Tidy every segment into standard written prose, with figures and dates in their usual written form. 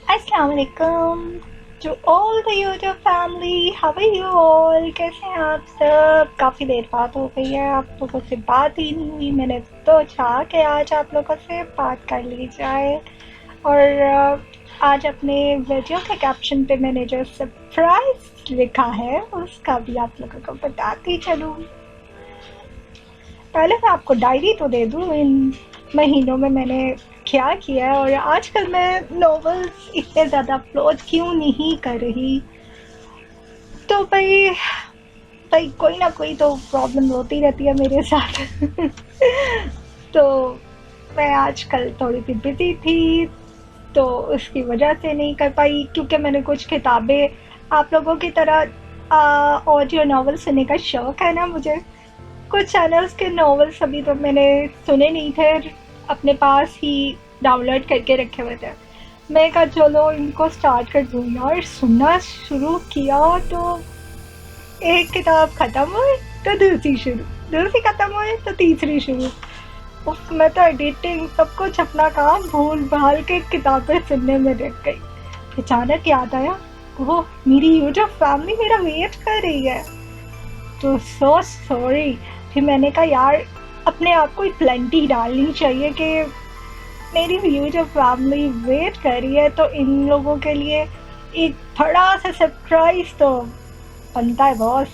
अस्सलाम वालेकुम to all the YouTube family. How are you all? कैसे हैं आप सब? काफ़ी देर बात हो गई है, आप लोगों से बात ही नहीं हुई। मैंने सोचा कि आज आप लोगों से बात कर ली जाए। और आज अपने वीडियो के कैप्शन पे मैंने जो सरप्राइज लिखा है उसका भी आप लोगों को बताती चलूँ। पहले मैं आपको डायरी तो दे दूँ इन महीनों में मैंने क्या किया है, और आजकल मैं नॉवेल्स इतने ज़्यादा अपलोड क्यों नहीं कर रही। तो भाई भाई कोई ना कोई तो प्रॉब्लम होती रहती है मेरे साथ। तो मैं आजकल थोड़ी सी बिजी थी, तो उसकी वजह से नहीं कर पाई, क्योंकि मैंने कुछ किताबें आप लोगों की तरह ऑडियो नॉवल सुनने का शौक़ है ना मुझे। कुछ चैनल्स के नॉवेल्स अभी तो मैंने सुने नहीं थे, अपने पास ही डाउनलोड करके रखे हुए थे। मैं कहा चलो इनको स्टार्ट कर दूँ यार। सुनना शुरू किया तो एक किताब ख़त्म हुई तो दूसरी शुरू, दूसरी ख़त्म हुई तो तीसरी शुरू। उफ, मैं तो एडिटिंग सब कुछ अपना काम भूल भाल के किताबें सुनने में लग गई। अचानक याद आया, ओह मेरी यूट्यूब फैमिली मेरा वेट कर रही है। तो सो सॉरी। फिर मैंने कहा यार अपने आप को प्लेंटी डालनी चाहिए कि मेरी यूट्यूब फैमिली वेट कर रही है, तो इन लोगों के लिए एक बड़ा सा सरप्राइज तो बनता है बॉस,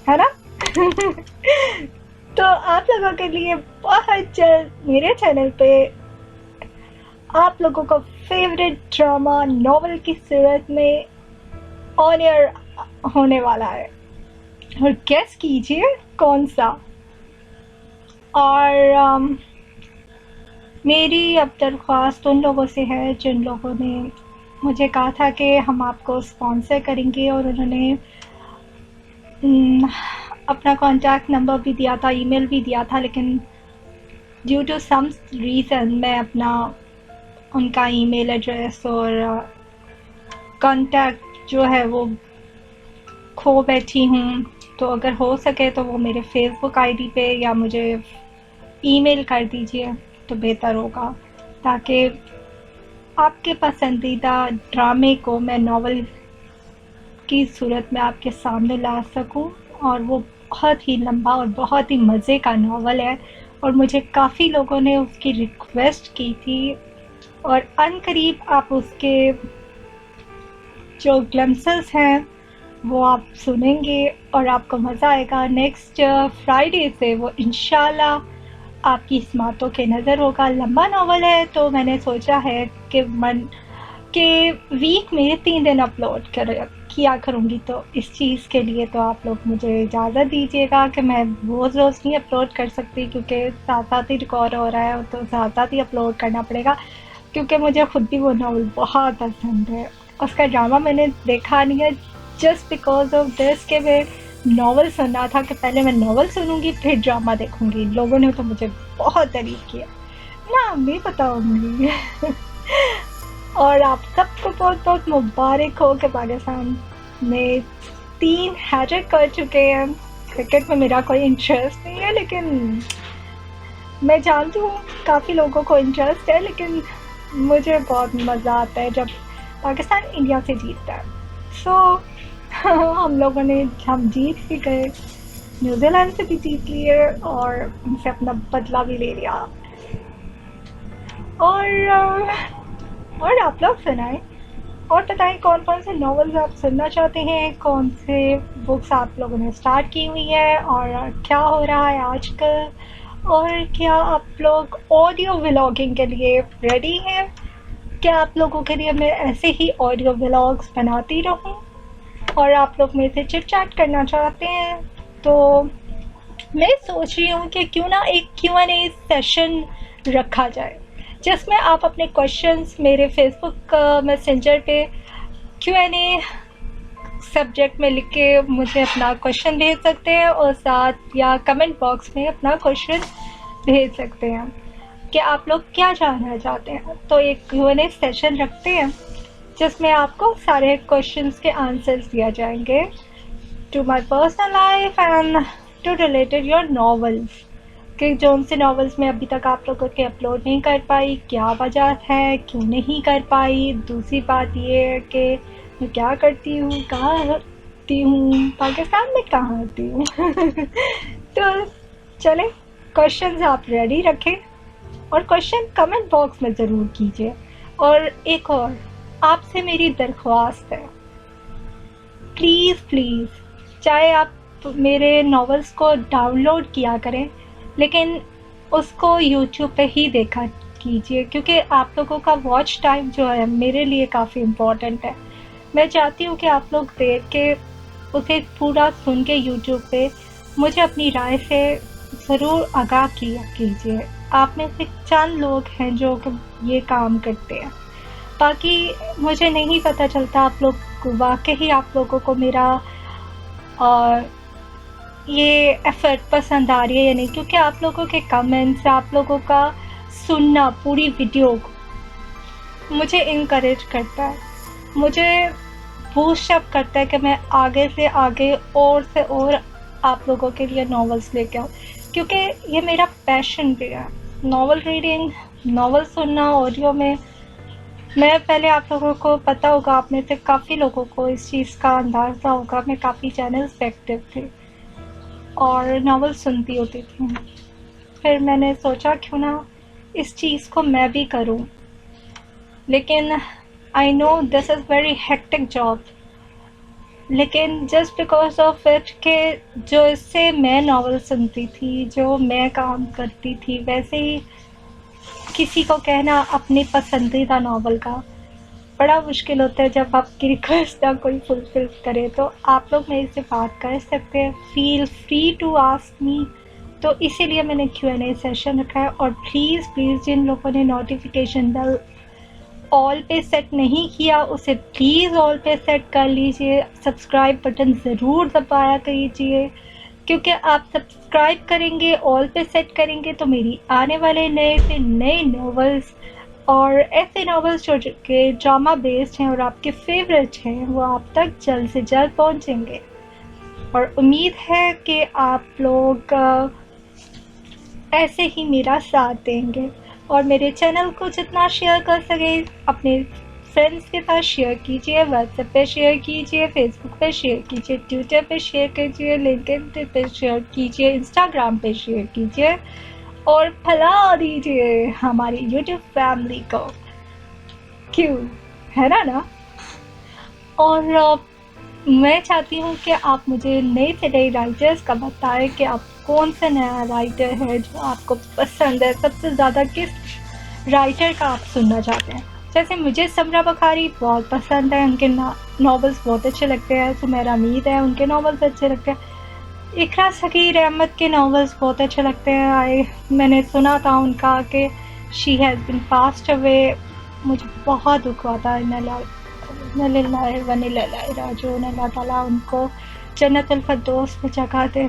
है ना? तो आप लोगों के लिए बहुत जल्द मेरे चैनल पे आप लोगों को फेवरेट ड्रामा नॉवल की सूरत में ऑन एयर होने वाला है, और गेस कीजिए कौन सा। और मेरी अब दरख्वास्त उन लोगों से है जिन लोगों ने मुझे कहा था कि हम आपको स्पॉन्सर करेंगे, और उन्होंने अपना कॉन्टैक्ट नंबर भी दिया था, ईमेल भी दिया था, लेकिन ड्यू टू सम रीज़न मैं अपना उनका ईमेल एड्रेस और कॉन्टैक्ट जो है वो खो बैठी हूँ। तो अगर हो सके तो वो मेरे फेसबुक आईडी पे या मुझे ईमेल कर दीजिए तो बेहतर होगा, ताकि आपके पसंदीदा ड्रामे को मैं नॉवल की सूरत में आपके सामने ला सकूं। और वो बहुत ही लंबा और बहुत ही मज़े का नॉवल है, और मुझे काफ़ी लोगों ने उसकी रिक्वेस्ट की थी, और अनकरीब आप उसके जो ग्लिम्पसेस हैं वो आप सुनेंगे और आपको मज़ा आएगा। नेक्स्ट फ्राइडे से वो इंशाल्लाह आपकी स्मार्टों के नज़र होगा। लंबा नॉवल है तो मैंने सोचा है कि वीक में 3 दिन अपलोड किया करूँगी। तो इस चीज़ के लिए तो आप लोग मुझे इजाज़त दीजिएगा कि मैं रोज़ रोज़ नहीं अपलोड कर सकती, क्योंकि साथ साथ ही रिकॉर्ड हो रहा है, तो साथ साथ ही अपलोड करना पड़ेगा, क्योंकि मुझे खुद भी वो नॉवल बहुत पसंद है। उसका ड्रामा मैंने देखा नहीं है, जस्ट बिकॉज ऑफ दिस कि मैं नॉवल सुनना था कि पहले मैं नॉवल सुनूंगी फिर ड्रामा देखूंगी। लोगों ने तो मुझे बहुत तारीफ किया ना, मैं बताऊंगी। और आप सबको बहुत बहुत मुबारक हो कि पाकिस्तान में 3 हैट्रिक कर चुके हैं। क्रिकेट में मेरा कोई इंटरेस्ट नहीं है, लेकिन मैं जानती हूँ काफ़ी लोगों को इंटरेस्ट है, लेकिन मुझे बहुत मज़ा आता है जब पाकिस्तान इंडिया से जीतता है। सो हम जीत भी गए, न्यूजीलैंड से भी जीत लिए और उनसे अपना बदला भी ले लिया। और आप लोग सुनाएं और बताएं कौन कौन से नॉवेल्स आप सुनना चाहते हैं, कौन से बुक्स आप लोगों ने स्टार्ट की हुई है, और क्या हो रहा है आजकल, और क्या आप लोग ऑडियो व्लॉगिंग के लिए रेडी हैं? क्या आप लोगों के लिए मैं ऐसे ही ऑडियो व्लॉग्स बनाती रहूं, और आप लोग मेरे से चिट चैट करना चाहते हैं? तो मैं सोच रही हूँ कि क्यों ना एक Q&A सेशन रखा जाए, जिसमें आप अपने क्वेश्चंस मेरे फेसबुक मैसेंजर पे Q&A सब्जेक्ट में लिख के मुझे अपना क्वेश्चन भेज सकते हैं, और साथ या कमेंट बॉक्स में अपना क्वेश्चन भेज सकते हैं कि आप लोग क्या जानना चाहते हैं। तो एक Q&A सेशन रखते हैं जिसमें आपको सारे क्वेश्चंस के आंसर्स दिया जाएंगे to my personal life and to related your novels. कि जो से नॉवेल्स में अभी तक आप लोगों के अपलोड नहीं कर पाई, क्या वजह है, क्यों नहीं कर पाई। दूसरी बात ये है कि मैं क्या करती हूँ, कहाँ होती हूँ, पाकिस्तान में कहाँ होती हूँ। तो चले, क्वेश्चंस आप रेडी रखें और क्वेश्चन कमेंट बॉक्स में ज़रूर कीजिए। और एक और आपसे मेरी दरख्वास्त है, प्लीज़ प्लीज़, चाहे आप मेरे नॉवेल्स को डाउनलोड किया करें, लेकिन उसको यूट्यूब पे ही देखा कीजिए, क्योंकि आप लोगों का वॉच टाइम जो है मेरे लिए काफ़ी इम्पोर्टेंट है। मैं चाहती हूँ कि आप लोग देख के उसे पूरा सुन के यूट्यूब पे मुझे अपनी राय से ज़रूर आगाह किया कीजिए। आप में से चंद लोग हैं जो ये काम करते हैं, बाकी मुझे नहीं पता चलता आप लोग वाकई आप लोगों को मेरा ये एफ़र्ट पसंद आ रही है या नहीं, क्योंकि आप लोगों के कमेंट्स, आप लोगों का सुनना पूरी वीडियो को मुझे इनकरेज करता है, मुझे बूस्ट अप करता है कि मैं आगे से आगे और से और आप लोगों के लिए नॉवेल्स लेके आऊँ, क्योंकि ये मेरा पैशन भी है। नॉवल रीडिंग, नॉवल सुनना ऑडियो में। मैं पहले, आप लोगों को पता होगा, आप में से काफ़ी लोगों को इस चीज़ का अंदाज़ा होगा, मैं काफ़ी चैनल्स पे एक्टिव थी और नॉवल सुनती होती थी। फिर मैंने सोचा क्यों ना इस चीज़ को मैं भी करूं, लेकिन I know this is very hectic job, लेकिन जस्ट बिकॉज ऑफ इट के जो इससे मैं नॉवल सुनती थी, जो मैं काम करती थी, वैसे ही किसी को कहना अपनी पसंदीदा नॉवल का बड़ा मुश्किल होता है जब आपकी रिक्वेस्ट ना कोई फुलफिल करे। तो आप लोग मेरे से बात कर सकते हैं, feel free to ask me. तो इसीलिए मैंने Q&A सेशन रखा है। और प्लीज़ प्लीज़ जिन लोगों ने नोटिफिकेशन बेल ऑल पे सेट नहीं किया, उसे प्लीज़ ऑल पे सेट कर लीजिए। सब्सक्राइब बटन ज़रूर दबाया कीजिए, क्योंकि आप सब्सक्राइब करेंगे, ऑल पे सेट करेंगे, तो मेरी आने वाले नए से नए नॉवेल्स और ऐसे नॉवेल्स जो के ड्रामा बेस्ड हैं और आपके फेवरेट हैं, वो आप तक जल्द से जल्द पहुंचेंगे। और उम्मीद है कि आप लोग ऐसे ही मेरा साथ देंगे और मेरे चैनल को जितना शेयर कर सके अपने फ्रेंड्स के साथ शेयर कीजिए, व्हाट्सएप पे शेयर कीजिए, फेसबुक पे शेयर कीजिए, ट्विटर पे शेयर कीजिए, लिंक्डइन पे शेयर कीजिए, इंस्टाग्राम पे शेयर कीजिए और फैला दीजिए हमारी यूट्यूब फैमिली को। क्यों, है ना? और मैं चाहती हूँ कि आप मुझे नए से नए राइटर्स का बताएं कि आप कौन सा नया राइटर है जो आपको पसंद है, सबसे ज़्यादा किस राइटर का आप सुनना चाहते हैं। जैसे मुझे समरा बुखारी बहुत पसंद है, उनके नॉवेल्स बहुत अच्छे लगते हैं। सुमेरा अमीद है, उनके नॉवेल्स अच्छे लगते हैं। इकरा सकीर अहमद के नॉवेल्स बहुत अच्छे लगते हैं। मैंने सुना था उनका कि she has been passed away, मुझे बहुत दुख हुआ था। जो अल्लाह ताला उनको जन्नतुल फिरदौस में जगह दे।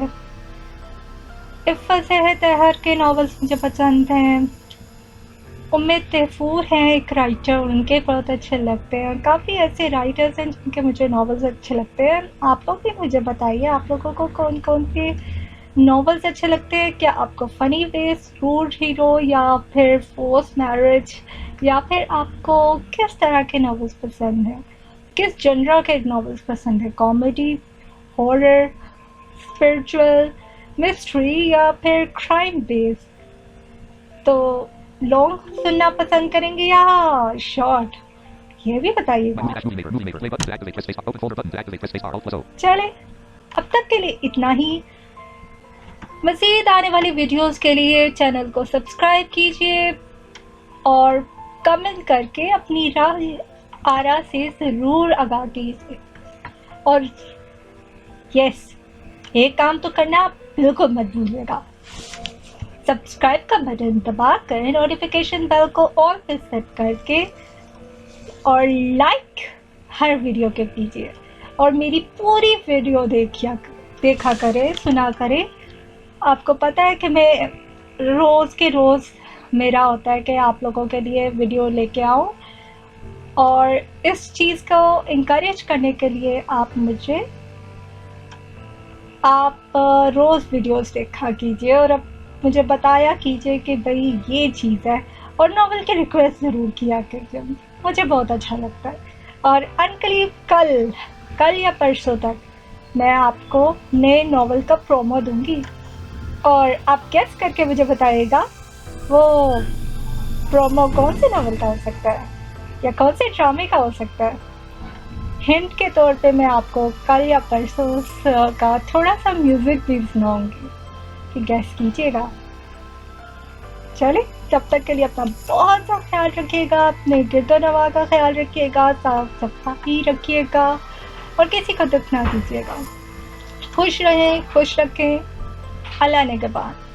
इफ़्फ़त ज़ेहर तहर के नॉवेल्स मुझे पसंद हैं। उम्मीद तैफूर हैं एक राइटर, उनके बहुत अच्छे लगते हैं। काफ़ी ऐसे राइटर्स हैं जिनके मुझे नॉवेल्स अच्छे लगते हैं। आप लोग भी मुझे बताइए, आप लोगों को कौन कौन से नॉवेल्स अच्छे लगते हैं। क्या आपको फ़नी बेस्ड, रूड हीरो, या फिर फोर्स मैरिज, या फिर आपको किस तरह के नॉवेल्स पसंद हैं, किस जनरा के नॉवेल्स पसंद है, कॉमेडी, हॉरर, स्पिरिचुअल, मिस्ट्री, या फिर क्राइम बेस्ड। तो लॉन्ग सुनना पसंद करेंगे या शॉर्ट, ये भी बताइएगा। चले, अब तक के लिए इतना ही। मज़ीद आने वाली वीडियोस के लिए चैनल को सब्सक्राइब कीजिए और कमेंट करके अपनी राय आरा से ज़रूर आगाह कीजिए। और यस, एक काम तो करना आप बिल्कुल मत भूलिएगा, सब्सक्राइब का बटन दबाकर नोटिफिकेशन बेल को ऑल पे सेट करके और लाइक हर वीडियो के कीजिए और मेरी पूरी वीडियो देखा करें, सुना करें। आपको पता है कि मैं रोज़ के रोज़ मेरा होता है कि आप लोगों के लिए वीडियो लेके आऊँ, और इस चीज़ को इनकरेज करने के लिए आप रोज़ वीडियोस देखा कीजिए और अब मुझे बताया कीजिए कि भाई ये चीज़ है, और नॉवल की रिक्वेस्ट ज़रूर किया कीजिए, मुझे बहुत अच्छा लगता है। और अनकरीब कल या परसों तक मैं आपको नए नॉवल का प्रोमो दूंगी, और आप गेस करके मुझे बताइएगा वो प्रोमो कौन से नॉवल का हो सकता है या कौन से ड्रामे का हो सकता है। हिंट के तौर पे मैं आपको कल या परसों का थोड़ा सा म्यूज़िक भी सुनाऊंगी, कि गेस कीजिएगा। चले, तब तक के लिए अपना बहुत सा ख्याल रखिएगा, अपने गिरदो नवा का ख्याल रखिएगा, साफ सफाई रखिएगा और किसी को दुख ना दीजिएगा। खुश रहें, खुश रखें। अल्लाह ने के बाद।